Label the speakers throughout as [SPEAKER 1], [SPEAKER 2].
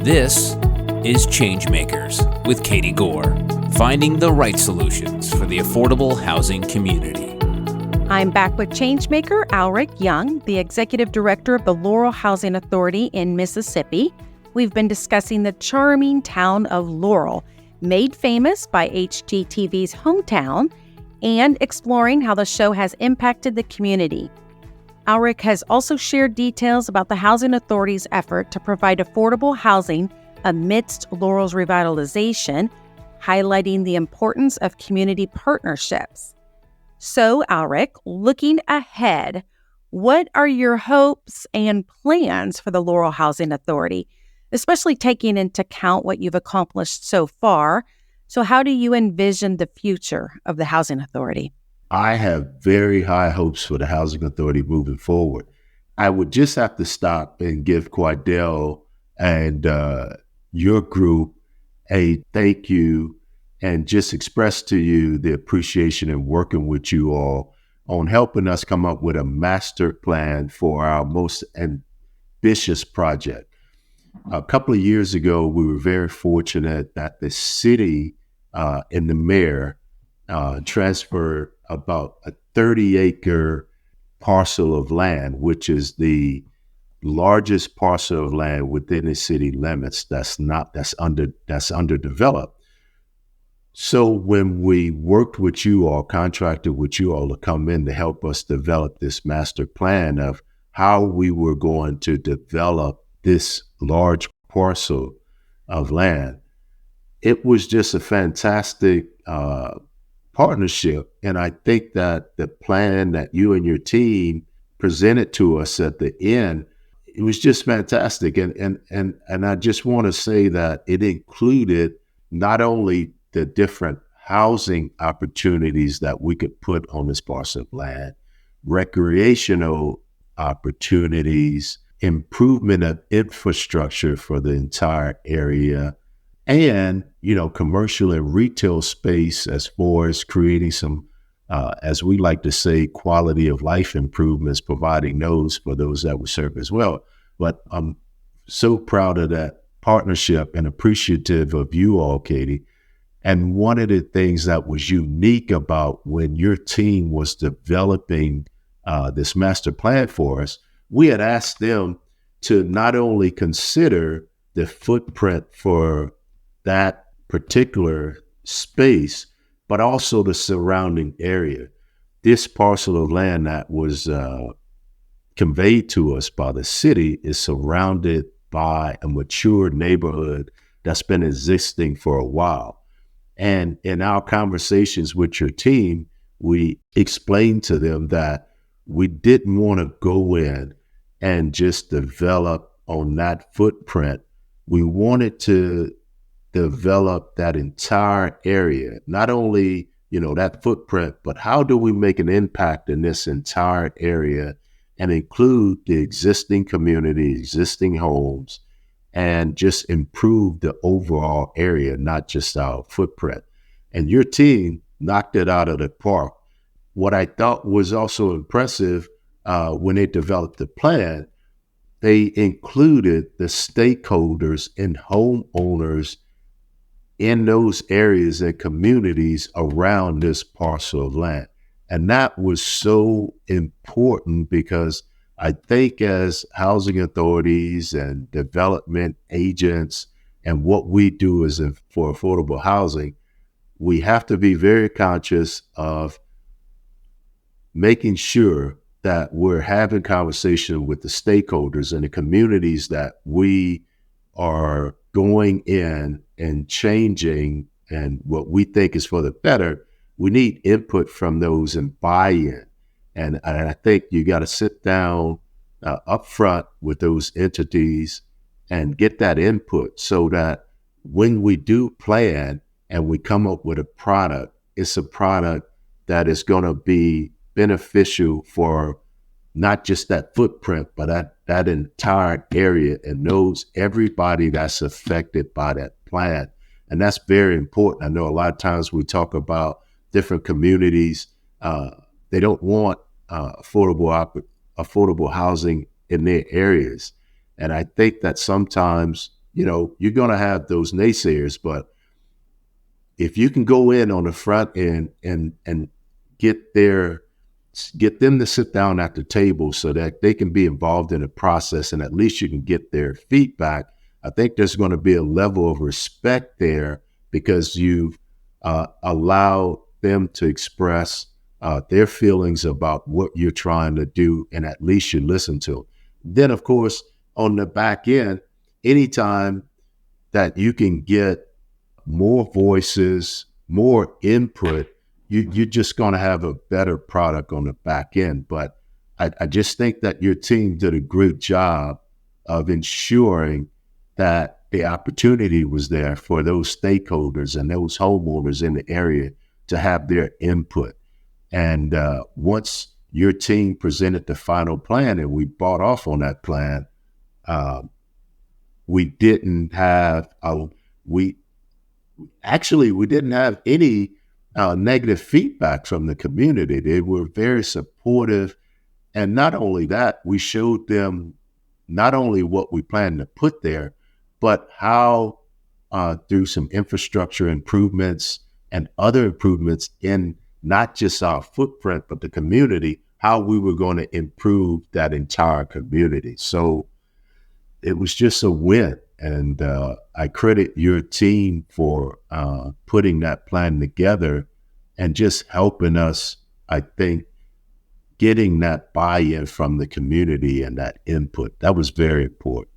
[SPEAKER 1] This is Changemakers with Katie Gore, finding the right solutions for the affordable housing community.
[SPEAKER 2] I'm back with Changemaker Ailrick Young, the Executive Director of the Laurel Housing Authority in Mississippi. We've been discussing the charming town of Laurel, made famous by HGTV's Hometown, and exploring how the show has impacted the community. Ailrick has also shared details about the Housing Authority's effort to provide affordable housing amidst Laurel's revitalization, highlighting the importance of community partnerships. So, Ailrick, looking ahead, what are your hopes and plans for the Laurel Housing Authority, especially taking into account what you've accomplished so far? So how do you envision the future of the Housing Authority?
[SPEAKER 3] I have very high hopes for the Housing Authority moving forward. I would just have to stop and give Quidel and your group a thank you and just express to you the appreciation in working with you all on helping us come up with a master plan for our most ambitious project. A couple of years ago, we were very fortunate that the city and the mayor transferred about a 30-acre parcel of land, which is the largest parcel of land within the city limits that's underdeveloped. So when we worked with you all, contracted with you all to come in to help us develop this master plan of how we were going to develop this large parcel of land, it was just a fantastic partnership. And I think that the plan that you and your team presented to us at the end, it was just fantastic. And I just want to say that it included not only the different housing opportunities that we could put on this parcel of land, recreational opportunities, improvement of infrastructure for the entire area, and, commercial and retail space as far as creating some, as we like to say, quality of life improvements, providing those for those that we serve as well. But I'm so proud of that partnership and appreciative of you all, Katie. And one of the things that was unique about when your team was developing this master plan for us, we had asked them to not only consider the footprint for that particular space, but also the surrounding area. This parcel of land that was conveyed to us by the city is surrounded by a mature neighborhood that's been existing for a while. And in our conversations with your team, we explained to them that we didn't want to go in and just develop on that footprint. We wanted to develop that entire area, not only, that footprint, but how do we make an impact in this entire area and include the existing community, existing homes, and just improve the overall area, not just our footprint. And your team knocked it out of the park. What I thought was also impressive when they developed the plan, they included the stakeholders and homeowners in those areas and communities around this parcel of land. And that was so important because I think as housing authorities and development agents and what we do is for affordable housing, we have to be very conscious of making sure that we're having conversation with the stakeholders and the communities that we are going in and changing and what we think is for the better. We need input from those and buy-in. And I think you got to sit down up front with those entities and get that input so that when we do plan and we come up with a product, it's a product that is going to be beneficial for not just that footprint, but that entire area and knows everybody that's affected by that plan. And that's very important. I know a lot of times we talk about different communities. They don't want affordable housing in their areas. And I think that sometimes you're going to have those naysayers, but if you can go in on the front end and get them to sit down at the table so that they can be involved in the process, and at least you can get their feedback, I think there's going to be a level of respect there because you've allowed them to express their feelings about what you're trying to do, and at least you listen to them. Then, of course, on the back end, anytime that you can get more voices, more input, you're just going to have a better product on the back end. But I just think that your team did a great job of ensuring that the opportunity was there for those stakeholders and those homeowners in the area to have their input. And once your team presented the final plan and we bought off on that plan, we didn't have we didn't have any negative feedback from the community. They were very supportive. And not only that, we showed them not only what we plan to put there, but how through some infrastructure improvements and other improvements in not just our footprint, but the community, how we were going to improve that entire community. So it was just a win. And I credit your team for putting that plan together and just helping us, I think, getting that buy-in from the community and that input. That was very important.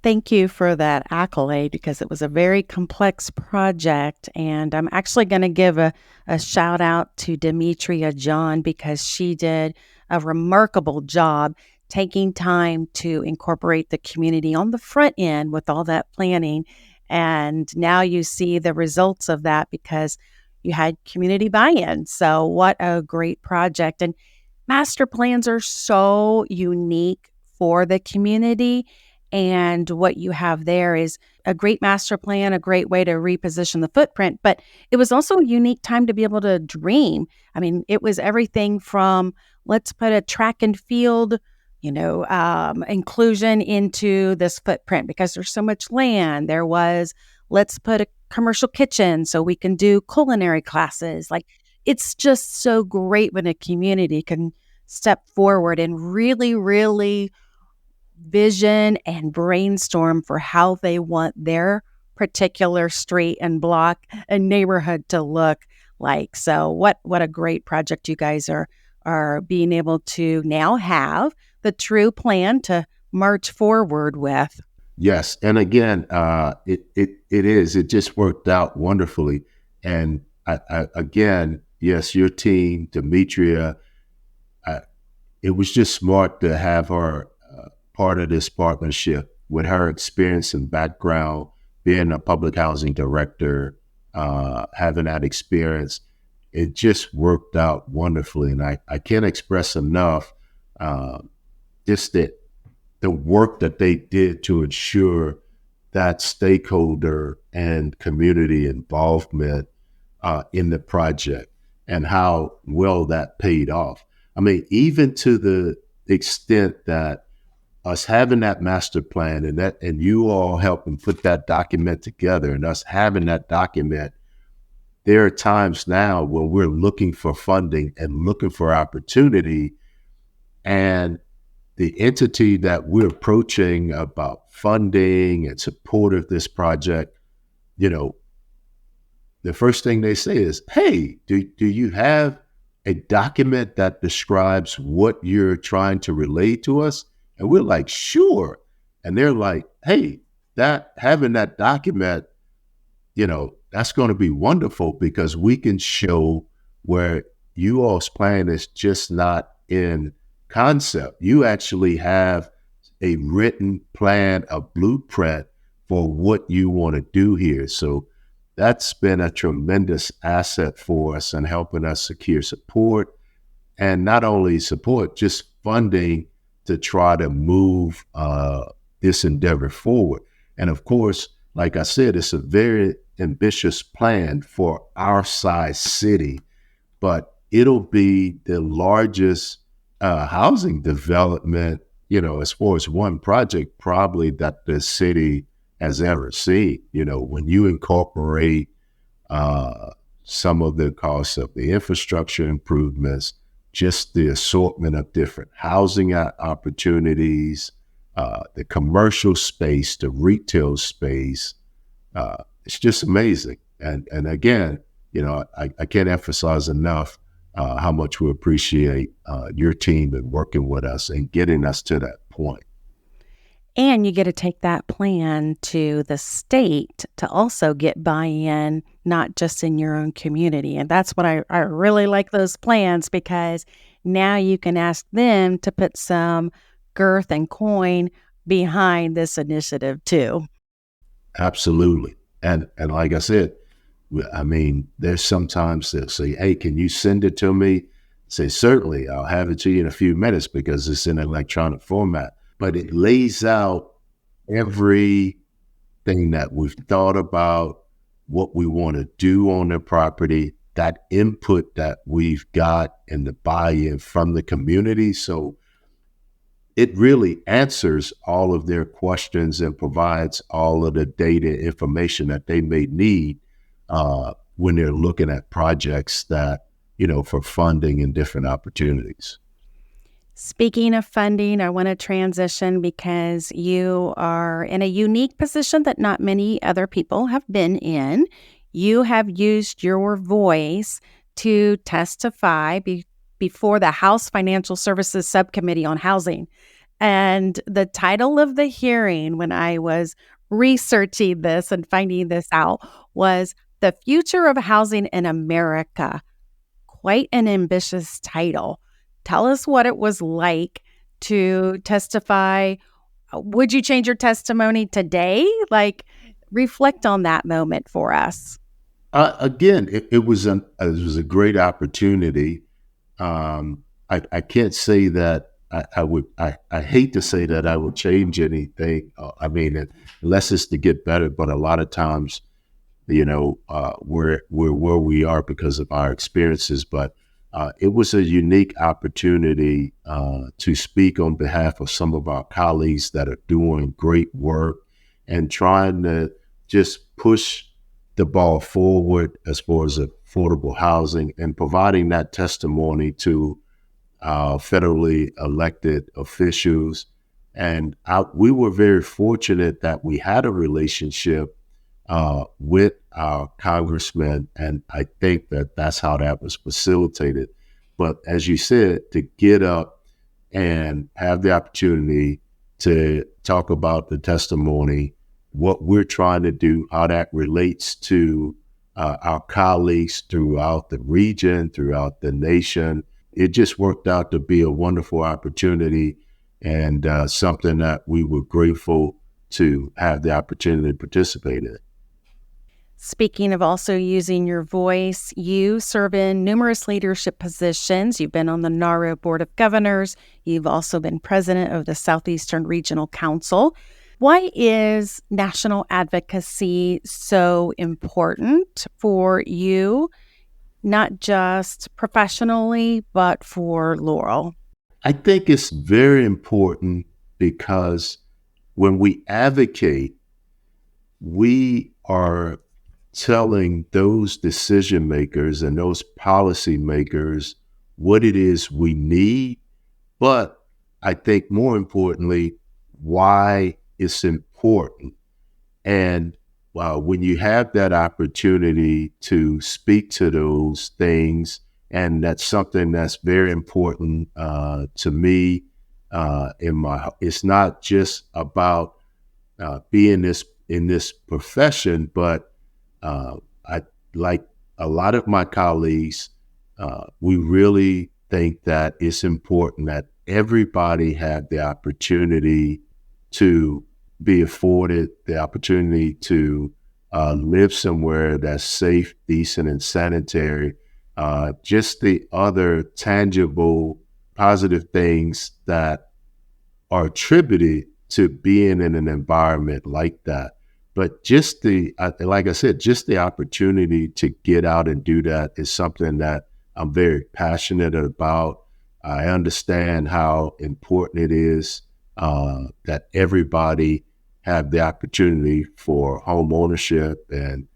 [SPEAKER 2] Thank you for that accolade because it was a very complex project. And I'm actually going to give a shout out to Demetria John because she did a remarkable job taking time to incorporate the community on the front end with all that planning. And now you see the results of that because you had community buy-in. So what a great project. And master plans are so unique for the community. And what you have there is a great master plan, a great way to reposition the footprint. But it was also a unique time to be able to dream. I mean, it was everything from let's put a track and field, inclusion into this footprint because there's so much land. There was, let's put a commercial kitchen so we can do culinary classes. Like, it's just so great when a community can step forward and really, really vision and brainstorm for how they want their particular street and block and neighborhood to look like. So what a great project you guys are being able to now have the true plan to march forward with.
[SPEAKER 3] Yes. And again, it just worked out wonderfully. And again, yes, your team, Demetria, it was just smart to have her part of this partnership with her experience and background, being a public housing director, having that experience. It just worked out wonderfully. And I can't express enough just the work that they did to ensure that stakeholder and community involvement in the project and how well that paid off. I mean, even to the extent that us having that master plan and you all helping put that document together and us having that document, there are times now when we're looking for funding and looking for opportunity, and the entity that we're approaching about funding and support of this project, the first thing they say is, hey, do you have a document that describes what you're trying to relay to us? And we're like, sure. And they're like, hey, having that document, that's going to be wonderful because we can show where you all's plan is just not in concept. You actually have a written plan, a blueprint for what you want to do here. So that's been a tremendous asset for us and helping us secure support, and not only support, just funding to try to move this endeavor forward. And of course, like I said, it's a very ambitious plan for our size city, but it'll be the largest housing development, as far as one project, probably that the city has ever seen. When you incorporate some of the costs of the infrastructure improvements, just the assortment of different housing opportunities, the commercial space, the retail space, it's just amazing. And again, I can't emphasize enough how much we appreciate your team and working with us and getting us to that point.
[SPEAKER 2] And you get to take that plan to the state to also get buy-in, not just in your own community. And that's what I really like those plans, because now you can ask them to put some girth and coin behind this initiative too.
[SPEAKER 3] Absolutely. And like I said, there's sometimes they'll say, hey, can you send it to me? Say, certainly, I'll have it to you in a few minutes because it's in electronic format. But it lays out everything that we've thought about, what we want to do on the property, that input that we've got, and the buy-in from the community. So it really answers all of their questions and provides all of the data information that they may need when they're looking at projects that, for funding and different opportunities.
[SPEAKER 2] Speaking of funding, I want to transition because you are in a unique position that not many other people have been in. You have used your voice to testify before the House Financial Services Subcommittee on Housing. And the title of the hearing, when I was researching this and finding this out, was The Future of Housing in America. Quite an ambitious title. Tell us what it was like to testify. Would you change your testimony today? Reflect on that moment for us.
[SPEAKER 3] Again, it was a great opportunity. I can't say that I would. I hate to say that I would change anything. Unless it's to get better. But a lot of times, we're where we are because of our experiences. But it was a unique opportunity to speak on behalf of some of our colleagues that are doing great work and trying to just push the ball forward as far as affordable housing and providing that testimony to our federally elected officials. And we were very fortunate that we had a relationship with our congressman, and I think that's how that was facilitated. But as you said, to get up and have the opportunity to talk about the testimony, what we're trying to do, how that relates to our colleagues throughout the region, throughout the nation, it just worked out to be a wonderful opportunity and something that we were grateful to have the opportunity to participate in.
[SPEAKER 2] Speaking of also using your voice, you serve in numerous leadership positions. You've been on the NARO Board of Governors. You've also been president of the Southeastern Regional Council. Why is national advocacy so important for you, not just professionally, but for Laurel?
[SPEAKER 3] I think it's very important because when we advocate, we are telling those decision makers and those policy makers what it is we need, but I think more importantly, why it's important. And when you have that opportunity to speak to those things, and that's something that's very important to me. It's not just about being in this profession, but I, like a lot of my colleagues, we really think that it's important that everybody have the opportunity to be afforded the opportunity to live somewhere that's safe, decent, and sanitary. Just the other tangible, positive things that are attributed to being in an environment like that. But just like I said, just the opportunity to get out and do that is something that I'm very passionate about. I understand how important it is that everybody have the opportunity for home ownership and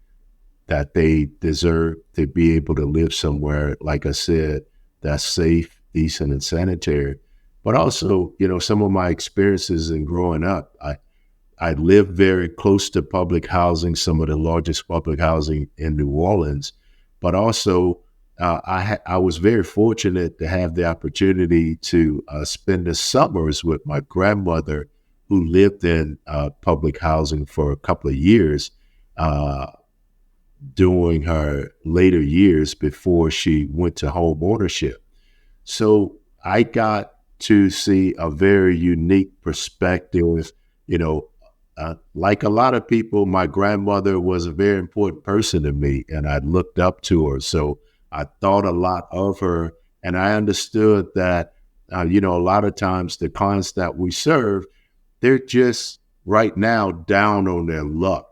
[SPEAKER 3] that they deserve to be able to live somewhere, like I said, that's safe, decent, and sanitary. But also, some of my experiences in growing up, I lived very close to public housing, some of the largest public housing in New Orleans, but also I was very fortunate to have the opportunity to spend the summers with my grandmother, who lived in public housing for a couple of years uh, during her later years before she went to home ownership. So I got to see a very unique perspective. You know, like a lot of people, my grandmother was a very important person to me, and I looked up to her. So I thought a lot of her, and I understood that, a lot of times the clients that we serve, they're just right now down on their luck,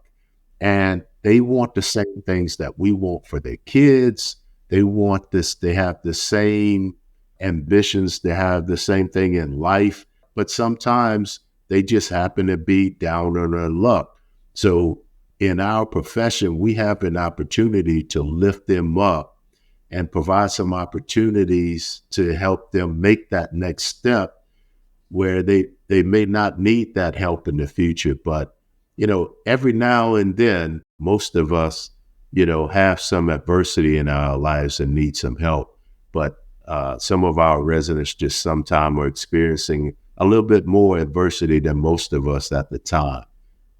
[SPEAKER 3] and they want the same things that we want for their kids. They want this, they have the same ambitions, they have the same thing in life, but sometimes they just happen to be down on their luck. So in our profession, we have an opportunity to lift them up and provide some opportunities to help them make that next step where they may not need that help in the future. But, every now and then, most of us, have some adversity in our lives and need some help. But some of our residents just sometimes are experiencing a little bit more adversity than most of us at the time.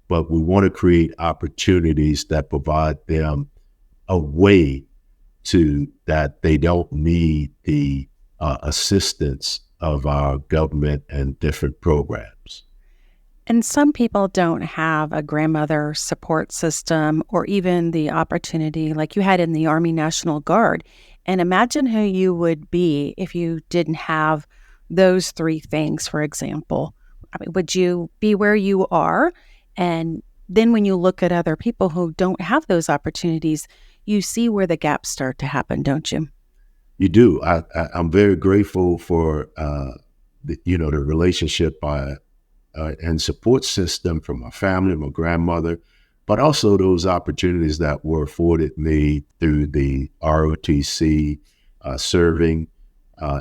[SPEAKER 3] But we want to create opportunities that provide them a way to that they don't need the assistance of our government and different programs.
[SPEAKER 2] And some people don't have a grandmother support system or even the opportunity like you had in the Army National Guard. And imagine who you would be if you didn't have those three things, for example. I mean, would you be where you are? And then when you look at other people who don't have those opportunities, you see where the gaps start to happen, don't you?
[SPEAKER 3] You do. I'm very grateful for the relationship and support system from my family, my grandmother, but also those opportunities that were afforded me through the ROTC, serving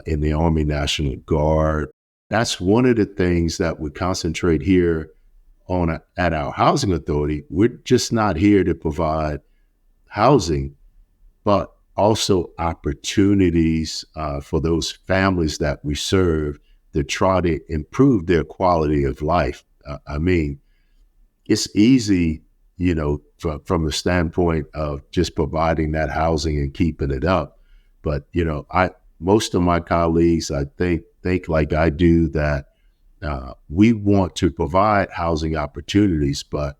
[SPEAKER 3] in the Army National Guard. That's one of the things that we concentrate here at our housing authority. We're just not here to provide housing, but also opportunities for those families that we serve to try to improve their quality of life. I mean, it's easy, from the standpoint of just providing that housing and keeping it up. But, most of my colleagues, I think like I do, that we want to provide housing opportunities, but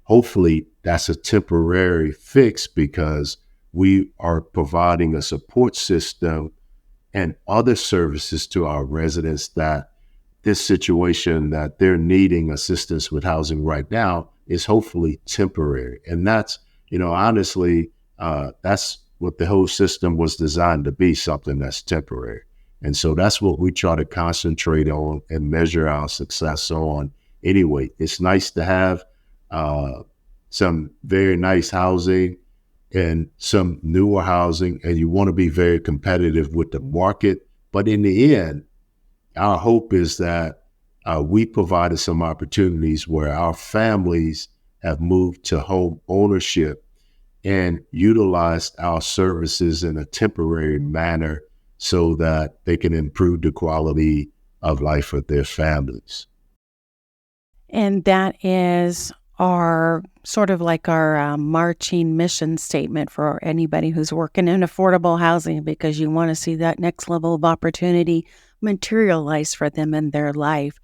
[SPEAKER 3] hopefully that's a temporary fix because we are providing a support system and other services to our residents that this situation that they're needing assistance with housing right now is hopefully temporary. And that's, honestly, that's what the whole system was designed to be, something that's temporary. And so that's what we try to concentrate on and measure our success on anyway. It's nice to have some very nice housing and some newer housing, and you want to be very competitive with the market. But in the end, our hope is that we provided some opportunities where our families have moved to home ownership and utilized our services in a temporary manner so that they can improve the quality of life of their families.
[SPEAKER 2] And that is our sort of like our marching mission statement for anybody who's working in affordable housing, because you want to see that next level of opportunity materialize for them in their life.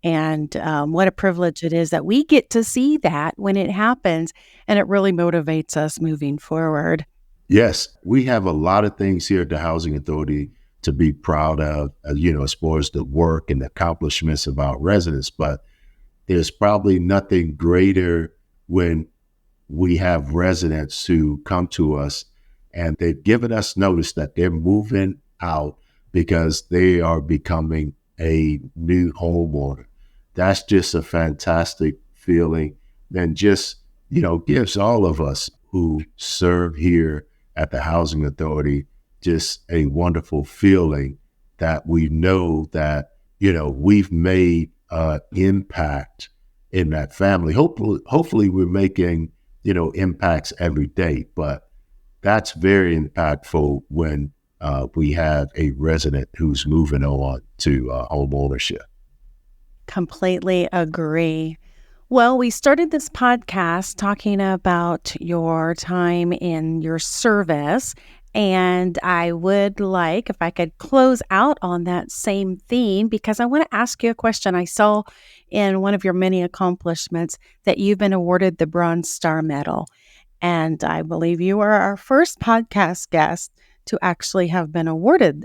[SPEAKER 2] And what a privilege it is that we get to see that when it happens, and it really motivates us moving forward.
[SPEAKER 3] Yes, we have a lot of things here at the Housing Authority to be proud of, as far as the work and the accomplishments of our residents. But there's probably nothing greater when we have residents who come to us and they've given us notice that they're moving out because they are becoming a new homeowner. That's just a fantastic feeling, and just, gives all of us who serve here at the Housing Authority just a wonderful feeling that we know that, we've made an impact in that family. Hopefully we're making, impacts every day, but that's very impactful when we have a resident who's moving on to home ownership.
[SPEAKER 2] Completely agree. Well, we started this podcast talking about your time in your service, and I would like if I could close out on that same theme, because I want to ask you a question. I saw in one of your many accomplishments that you've been awarded the Bronze Star Medal, and I believe you are our first podcast guest to actually have been awarded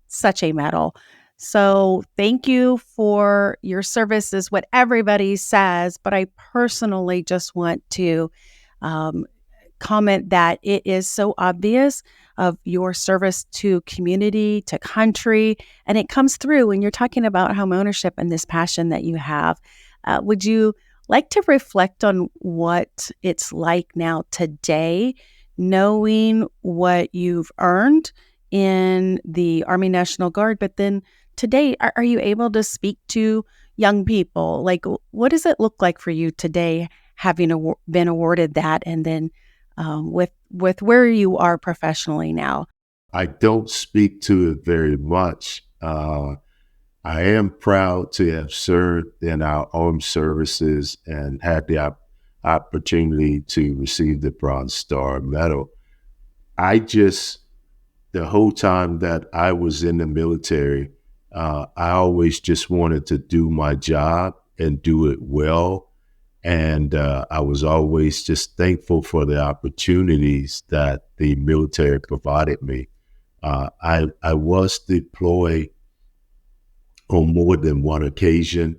[SPEAKER 2] such a medal. So thank you for your service is what everybody says, but I personally just want to comment that it is so obvious of your service to community, to country, and it comes through when you're talking about home ownership and this passion that you have. Would you like to reflect on what it's like now today, knowing what you've earned in the Army National Guard, but then today, are you able to speak to young people? Like, what does it look like for you today, having been awarded that, and then with where you are professionally now?
[SPEAKER 3] I don't speak to it very much. I am proud to have served in our armed services and had the opportunity to receive the Bronze Star Medal. The whole time that I was in the military, I always just wanted to do my job and do it well. And I was always just thankful for the opportunities that the military provided me. I was deployed on more than one occasion.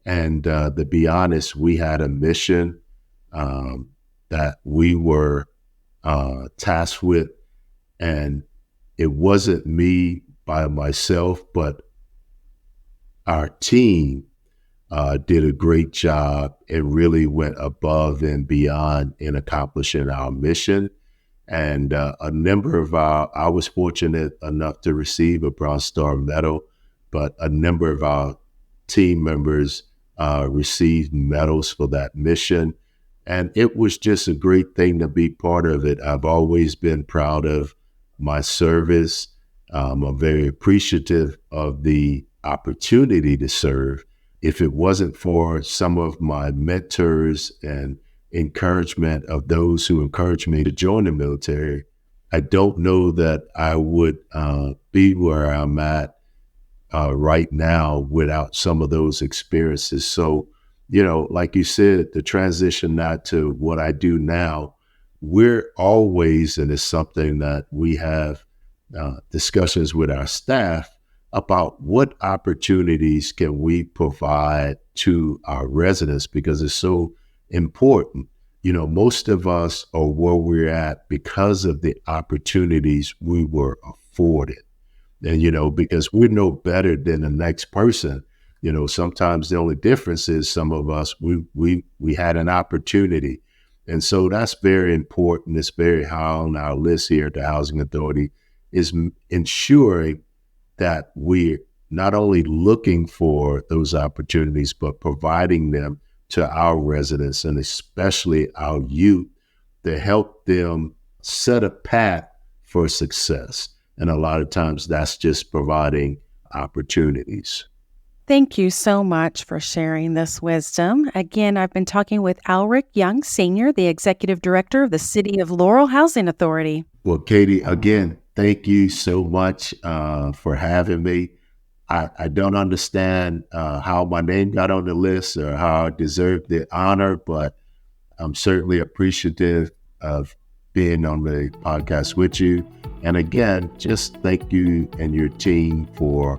[SPEAKER 3] And to be honest, we had a mission that we were tasked with. And it wasn't me by myself, but our team did a great job and really went above and beyond in accomplishing our mission. And I was fortunate enough to receive a Bronze Star Medal, but a number of our team members received medals for that mission. And it was just a great thing to be part of it. I've always been proud of my service. I'm very appreciative of the opportunity to serve. If it wasn't for some of my mentors and encouragement of those who encouraged me to join the military, I don't know that I would be where I'm at right now without some of those experiences. So, like you said, the transition now to what I do now, we're always, and it's something that we have discussions with our staff about what opportunities can we provide to our residents, because it's so important. Most of us are where we're at because of the opportunities we were afforded. And, because we're no better than the next person, sometimes the only difference is some of us, we had an opportunity. And so that's very important. It's very high on our list here at the Housing Authority, is ensuring that we're not only looking for those opportunities, but providing them to our residents and especially our youth to help them set a path for success. And a lot of times that's just providing opportunities.
[SPEAKER 2] Thank you so much for sharing this wisdom. Again, I've been talking with Ailrick Young, Sr., the Executive Director of the City of Laurel Housing Authority.
[SPEAKER 3] Well, Katie, again, thank you so much for having me. I don't understand how my name got on the list or how I deserve the honor, but I'm certainly appreciative of being on the podcast with you. And again, just thank you and your team for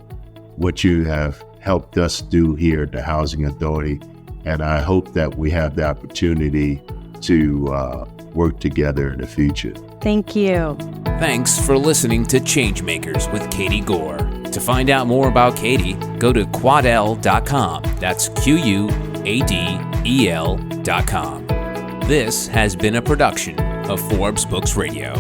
[SPEAKER 3] what you have helped us do here at the Housing Authority. And I hope that we have the opportunity to work together in the future.
[SPEAKER 2] Thank you.
[SPEAKER 1] Thanks for listening to Changemakers with Katie Gore. To find out more about Katie, go to quadel.com. That's QUADEL.com. This has been a production of Forbes Books Radio.